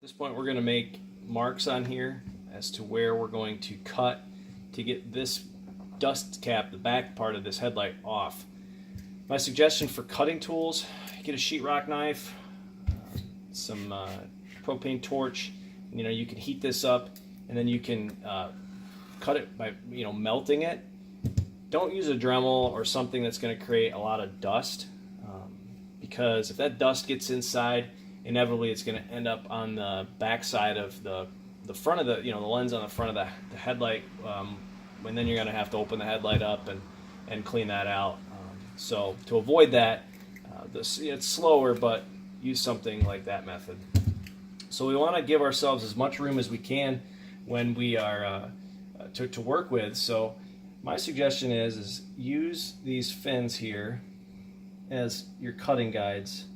this point we're going to make marks on here as to where we're going to cut to get this dust cap, the back part of this headlight, off. My suggestion for cutting tools: get a sheetrock knife, some propane torch. You can heat this up, and then you can cut it by melting it. Don't use a Dremel or something that's going to create a lot of dust, because if that dust gets inside, inevitably it's going to end up on the back side of the front of the lens on the front of the headlight, and then you're going to have to open the headlight up and clean that out. So to avoid that, it's slower, but use something like that method. So we want to give ourselves as much room as we can when we are to work with. So my suggestion is use these fins here as your cutting guides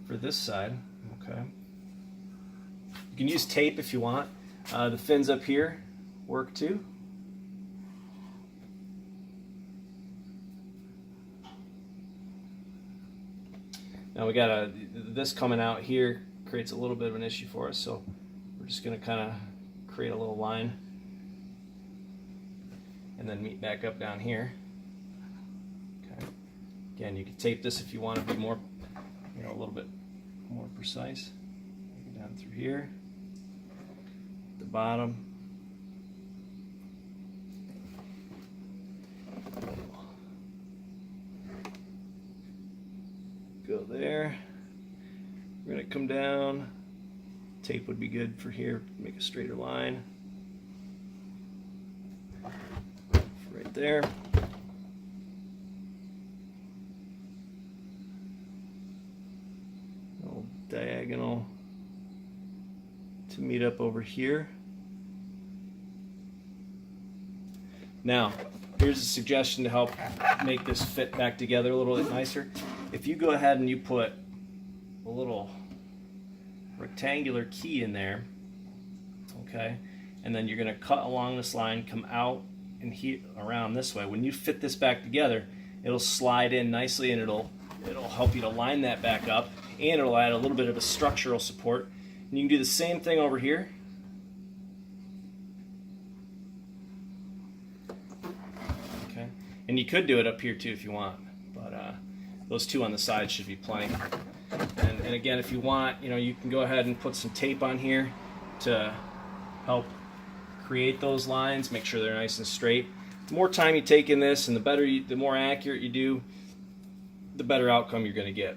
for this side. Okay. You can use tape if you want. The fins up here work too. Now we got this coming out here creates a little bit of an issue for us, so we're just going to kind of create a little line and then meet back up down here. Okay. Again, you can tape this if you want to be more, a little bit more precise. Go down through here, the bottom. Go there. We're going to come down. Tape would be good for here, make a straighter line. Right there. A little diagonal to meet up over here. Now, here's a suggestion to help make this fit back together a little bit nicer. If you go ahead and you put a little rectangular key in there, okay, and then you're going to cut along this line, come out and heat around this way. When you fit this back together, it'll slide in nicely, and it'll help you to line that back up, and it'll add a little bit of a structural support. And you can do the same thing over here. Okay, and you could do it up here too if you want, but those two on the side should be plenty. And again, if you want, you can go ahead and put some tape on here to help create those lines, make sure they're nice and straight. The more time you take in this, and the more accurate you do, the better outcome you're going to get.